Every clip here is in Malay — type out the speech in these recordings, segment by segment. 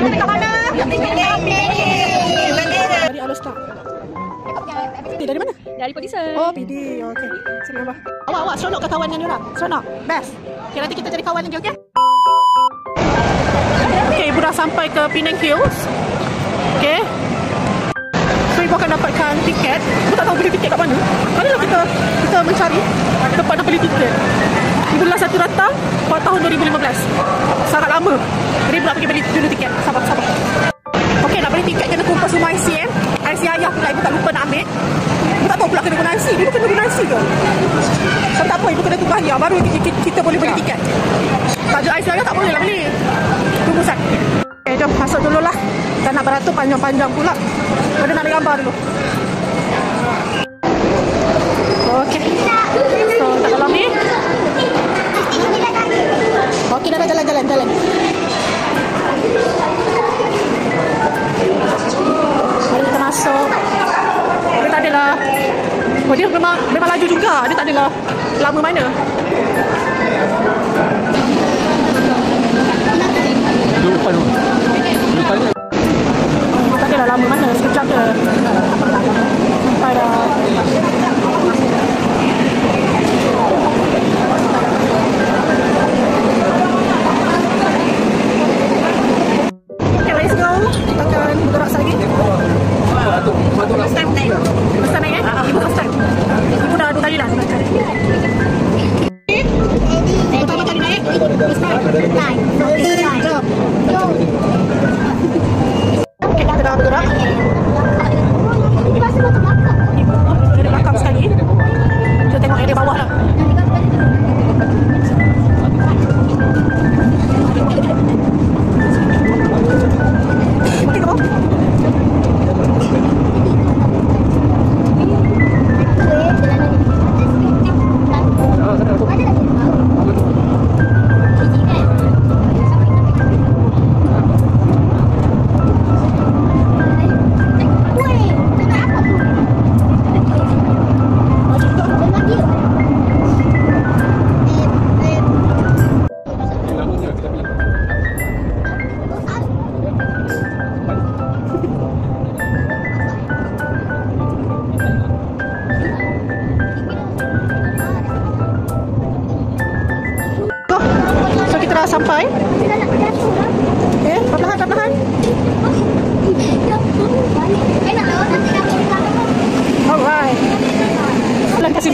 Dekat mana? Dari Alostar. Dari mana? Dari Polisen. Oh, PD. Okey. Sini abah. Awak seronok ke kawan dengan diorang? Seronok? Best? Okay, nanti kita jadi kawan lagi, okey? Okay, ibu dah sampai ke Penang Hills. Okay. So, ibu akan dapatkan tiket. Ibu tak tahu beli tiket kat mana. Manalah kita mencari tempat nak beli tiket. Ibu dah satu datang pada tahun 2015. Sangat lama. Jadi ibu nak pergi beli dulu tiket. Sabar. Okay, nak beli tiket kena kumpul semua IC IC ayah pula ibu tak lupa nak ambil. Ibu tak tahu pula kena guna IC. Dulu kena guna IC ke? So, tak apa, ibu kena tunggu ayah. Baru kita boleh beli tiket. Tak ada IC ayah tak boleh lah beli. Tunggu sat. Okay, jom masuk dulu lah. Dan nak beratur panjang-panjang pula. Pada nak ambil gambar dulu. Okay. So, tak dalam ni. Okay, dah jalan. Mari kita masuk. Dia tak adalah. Oh, dia memang laju juga. Dia tak adalah lama mana. Tak adalah lama mana. Sekejap je. Sampai dah. Okay, let's go. Kita akan bergerak lagi. First time naik Ibu first time. Ibu dah 2 kali lah. Pertama kali naik. Okay, kita dah bergerak. Ibu dari belakang sekali. Kita tengok area bawah lah. Okay, go. Sampai. Okay, perlahan. Alright. Pelan kasih.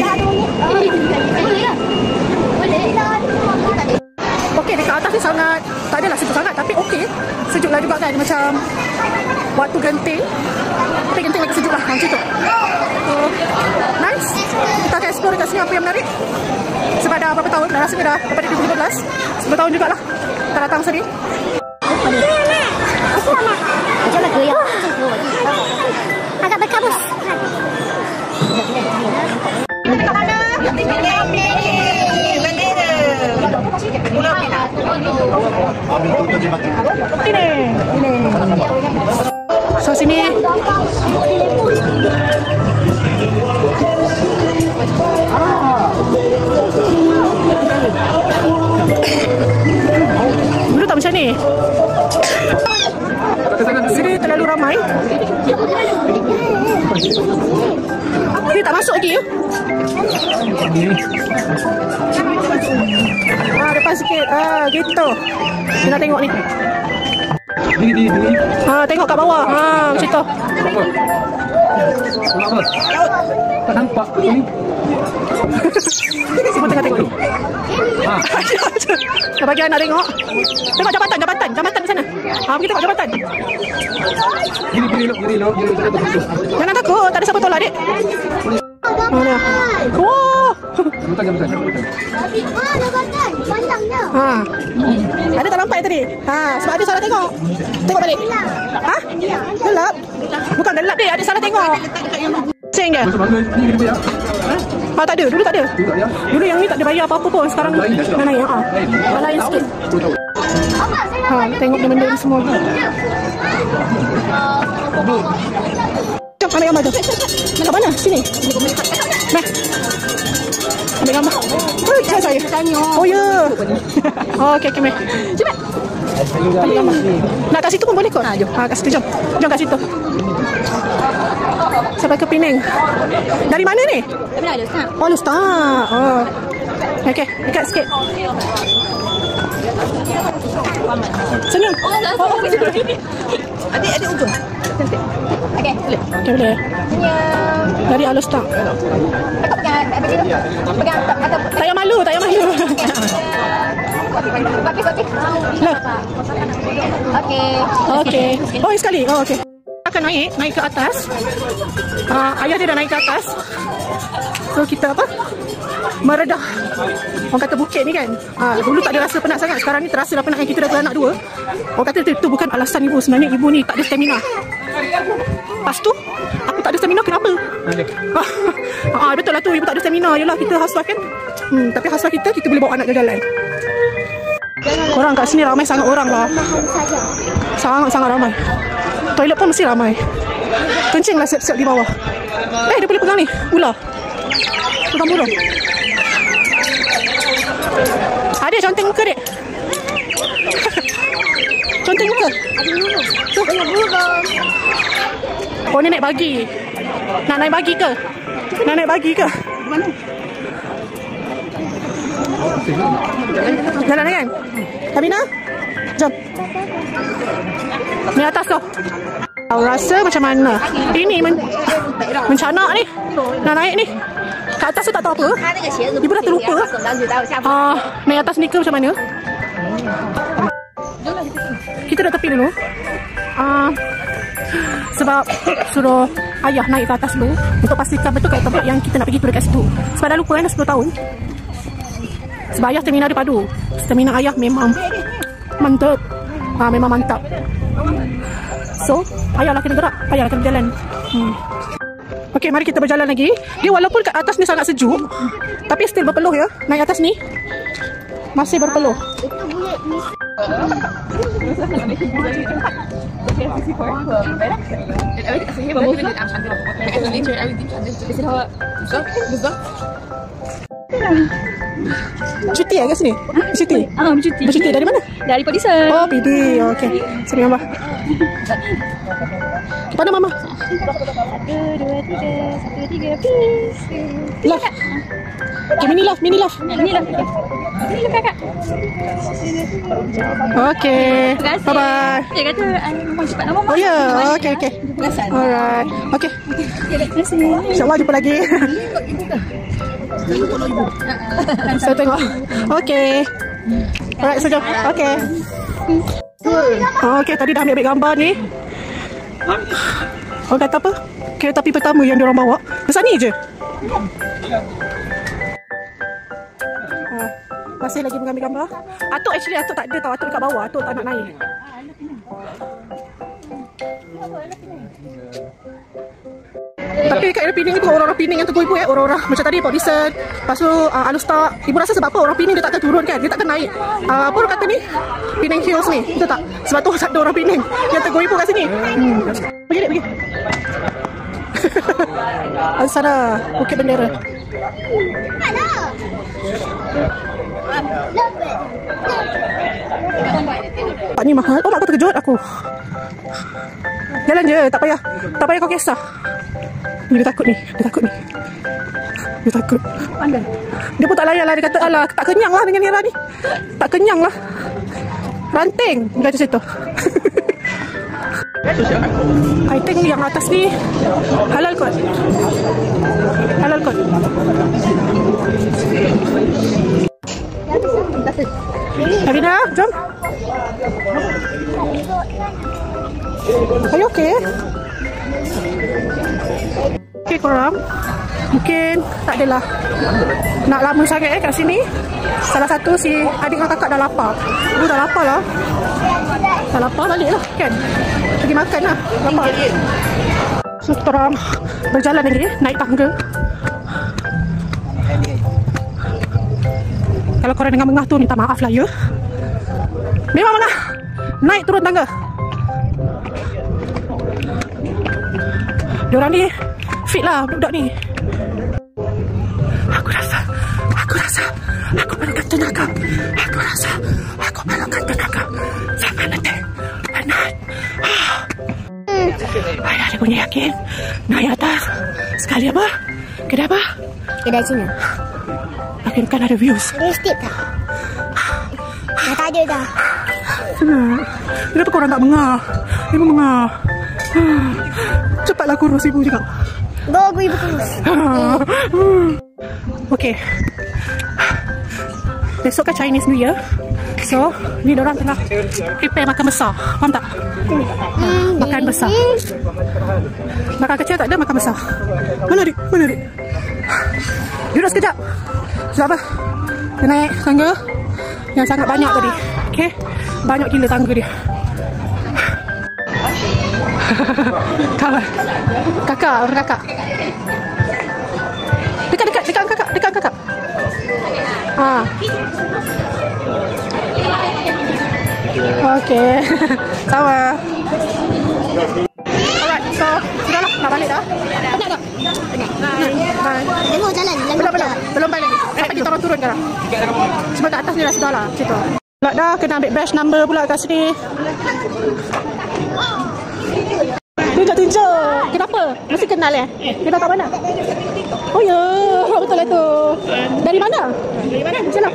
Okay, dekat atas ni sangat, tak adalah sejuk sangat tapi okey. Sejuk lah juga kan, macam waktu genting. Tapi genting lagi sejuk lah, macam tu. Nice. Kita akan explore dekat sini apa yang menarik. Sebab dah berapa tahun, dah rasanya dah daripada 2015. 10 tahun jugalah kita datang sini. Aku nak. Macam mana ya? Agak berkabus. Dekat mana? Ini. So sini. Dulu tak macam ni. Sini terlalu ramai. Ini tak masuk lagi. Depan sikit. Gitu. Kita nak tengok ni. Tengok kat bawah. Macam tu. Tak nampak ni. Semua tengah tengok ni. Bagi anak tengok. Tengok jabatan di sana. Pergi tengok jabatan. Gini. Jangan takut, tak ada siapa tolak, Dek. Mana? Wah. Jabatan. Ada tak nampak tadi? Sebab ada salah tengok. Tengok balik. Gelap? Bukan gelap, Dek. Ada salah tengok. Seng je. Tak ada. Dulu tak ada. Dulu yang ni tak ada bayar apa-apa pun. Sekarang dah naik. Lain sikit. Tengok benda ni semua. Ambil gambar tu. Kat mana? Sini. Nah. Ambil gambar. Cari saya. Oh ya. Oh, okey, okey, meh. Cepat. Ambil gambar. Nak kat situ pun boleh kot. Jom. Kat situ, jom. Jom kat situ. Sampai ke Penang. Dari mana ni? Dari Alustar. Oh, Alustar. Oh. Okey, dekat sikit. Senyum. Oh, Adik ujung. Cantik. Okey, boleh. okey, boleh. Senyum. Dari Alustar. Pegang atau Tak payah malu, tak payah malu. Lah. okey. Okey. Oh, sekali. Oh, okey. Akan naik ke atas. Ayah dia dah naik ke atas. So kita apa? Meredah. Orang kata bukit ni kan. Dulu tak ada rasa penat sangat. Sekarang ni terasa dah penat kan. Kita dah beranak 2. Orang kata itu bukan alasan ibu. Sebenarnya ibu ni tak ada stamina. Lepas tu aku tak ada stamina kenapa? Betul lah tu, ibu tak ada stamina. Yelah kita housewife kan. Tapi housewife kita boleh bawa anak jalan-jalan. Orang kat sini ramai sangat orang lah. Sangat-sangat ramai. Toilet pun mesti ramai. Kencing lah siap-siap di bawah. Dia boleh pegang ni, ular. Pegang burung. Adik conteng muka dek. Conteng muka. Tu banyak burung. Oh ni naik bagi. Nak naik bagi ke? Nak naik bagi ke? Mana? Jalan kan? Kabina? Jom. Ni atas tu. Kau rasa macam mana? Ini mencanak ni. Nak naik ni. Kat atas tu tak tahu apa. Ibu dah terlupa. Naik atas ni ke macam mana? Kita dah tepi dulu. Sebab suruh ayah naik ke atas dulu untuk pastikan betul kat tempat yang kita nak pergi tu dekat situ. Sebab dah lupa kan 10 tahun. Sebab ayah stamina dia padu. Stamina ayah memang mantap. Memang mantap. So, ayahlah kena gerak. Ayahlah kena berjalan. Okey, mari kita berjalan lagi. Dia walaupun kat atas ni sangat sejuk, tapi still berpeluh ya. Naik atas ni masih berpeluh. Cuti kat sini? Cuti? Bercuti. Bercuti dari mana? Dari Podison. Oh, PD. Okey. Sini Mama. Kepada Mama. 1, 2, 3. 1, 2, 3. Peace. Love. Okay, mini love. Ini lah. Ini lah kakak. Okay. Terima kasih. Bye-bye. Dia kata, mau cepat nama. Oh ya, okay. Alright. Okay. Terima kasih. InsyaAllah jumpa lagi. Saya tengok. Okay. Alright, so jom. Okay. Okay, tadi dah ambil gambar ni. Orang kata apa? Kereta api pertama yang diorang bawa. Besar ni je. Masih lagi mengambil gambar. Atuk tak ada tau. Atuk dekat bawah. Atuk tak nak naik. Tapi kat Penang tu orang-orang Penang yang tegur ibu orang-orang macam tadi Podison. Lepas tu Alustar. Ibu rasa sebab apa orang Penang dia takkan turun kan? Dia takkan naik. Apa orang kata ni? Penang Hills ni. Betul tak? Sebab tu tak ada orang Penang yang tegur ibu kat sini. Pergi dek, pergi. Sana Bukit Bendera. Pak ni mahal. Oh, mak kau terkejut aku. Jalan je, tak payah kau kisah. Dia takut ni. Dia takut. Dia pun tak layan lah. Dia kata, alah, tak kenyang lah dengan Nira ni. Tak kenyang lah. Ranting. Dia kata macam tu. I think yang atas ni halal kot. Karina, jom. Are you okay? Okay korang, mungkin tak adalah nak lama sangat kat sini. Salah satu si adik dengan kakak dah lapar. Ibu dah lapar lah. Dah lapar balik lah kan. Pergi makan lah. Lapar. So korang berjalan lagi naik tangga. Kalau korang dengar mengah tu minta maaf lah ya. Memang mengah. Naik turun tangga. Diorang ni fit lah budak ni. Aku rasa aku perlukan tenaga. Aku perlukan tenaga. Sampai nanti penat. Ayah ada punya yakin. Naik atas. Sekali apa? Kedai apa? Kedai Cina. Makin kan ada views. Ada steak tak? Dah tak ada dah. Kenapa korang tak mengah? Ibu mengah. Cepatlah kurus ibu juga. Go ibu kurus. Okay. Besok kan Chinese New Year. So, ni diorang tengah prepare makan besar. Faham tak? Makan besar. Makan kecil tak ada, makan besar. Mana adik? Duduk sekejap. Sebab apa? Dia naik tangga yang sangat banyak tadi. Okay? Banyak gila tangga dia. Kawan. Kakak. Dekat kakak. Okay. Sama. Alright, so sudahlah, nak balik dah. Penat tak? Penat. Tengok jalan. Belum balik lagi. Sampai kita orang turun sekarang. Sebab kat atas ni dah sudahlah. Situ. Pula dah kena ambil badge number pula kat sini. Tunjuk. Kenapa? Mesti kenal Dia dah kat mana? Oh ya, betul lah tu. Dari mana? Salam.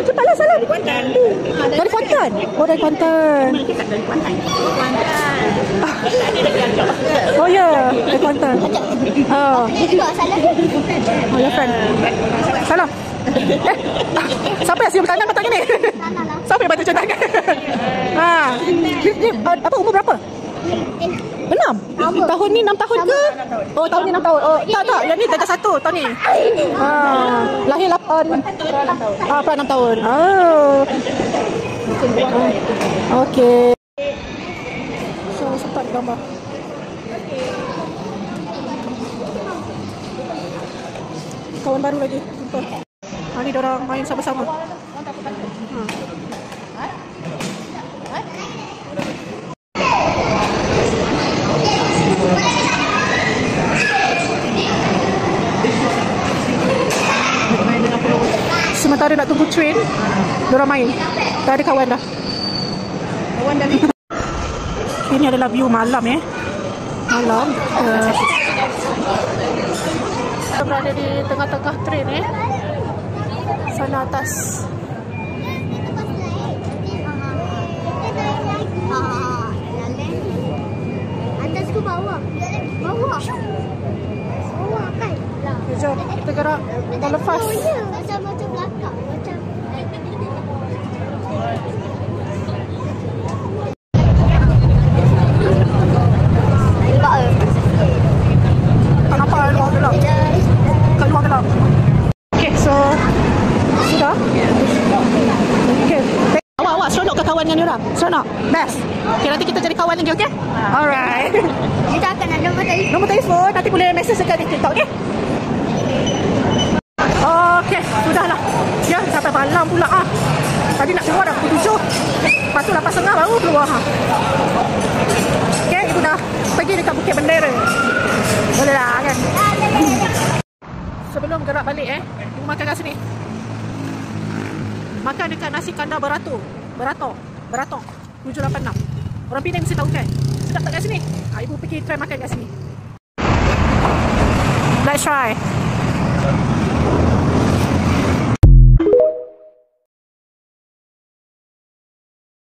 Cepatlah salam. Dari Kuantan. Oh, dari Kuantan. Oh ya, dari Kuantan. Oh, your friend. Salam. Siapa yang siap tangan petang ni? Siapa yang bantu cium tangan? Ni apa umur berapa? 6? Tahun ni 6 tahun ke? Oh, tahun ni 6 tahun. Oh, tak. Yang ni dah 1 tahun ni. Lahir 8. Pra 6 tahun. Okey. So, sempat gambar. Kawan baru lagi. Ni diorang main sama-sama. Sementara nak tunggu train, diorang main. Dah ada kawan dah. Ini adalah view malam malam. Kita berada di tengah-tengah train sana atas. Atas ke bawah? Bawah kan? Jom, kita gerak. Dah lepas. Macam belakang. Tak nampak luar gelap. Kat luar gelap. Okay, so sudah. Okay. Awak seronok ke kawan dengan diorang? Seronok? Best? Okay, nanti kita jadi kawan lagi, okay? Alright. Kita akan nak nombor telefon. Nanti boleh message dekat TikTok, okay? Okay, sudahlah. Ya, sampai malam pula Tadi nak keluar dah pukul 7. Lepas tu 8.30 baru keluar Okay, ibu dah pergi dekat Bukit Bendera. Boleh lah kan? Sebelum gerak balik ibu makan kat sini. Makan dekat nasi kandar Beratung 786. Orang Penang mesti tahu kan? Sedap tak kat sini? Ibu pergi try makan kat sini. Let's try.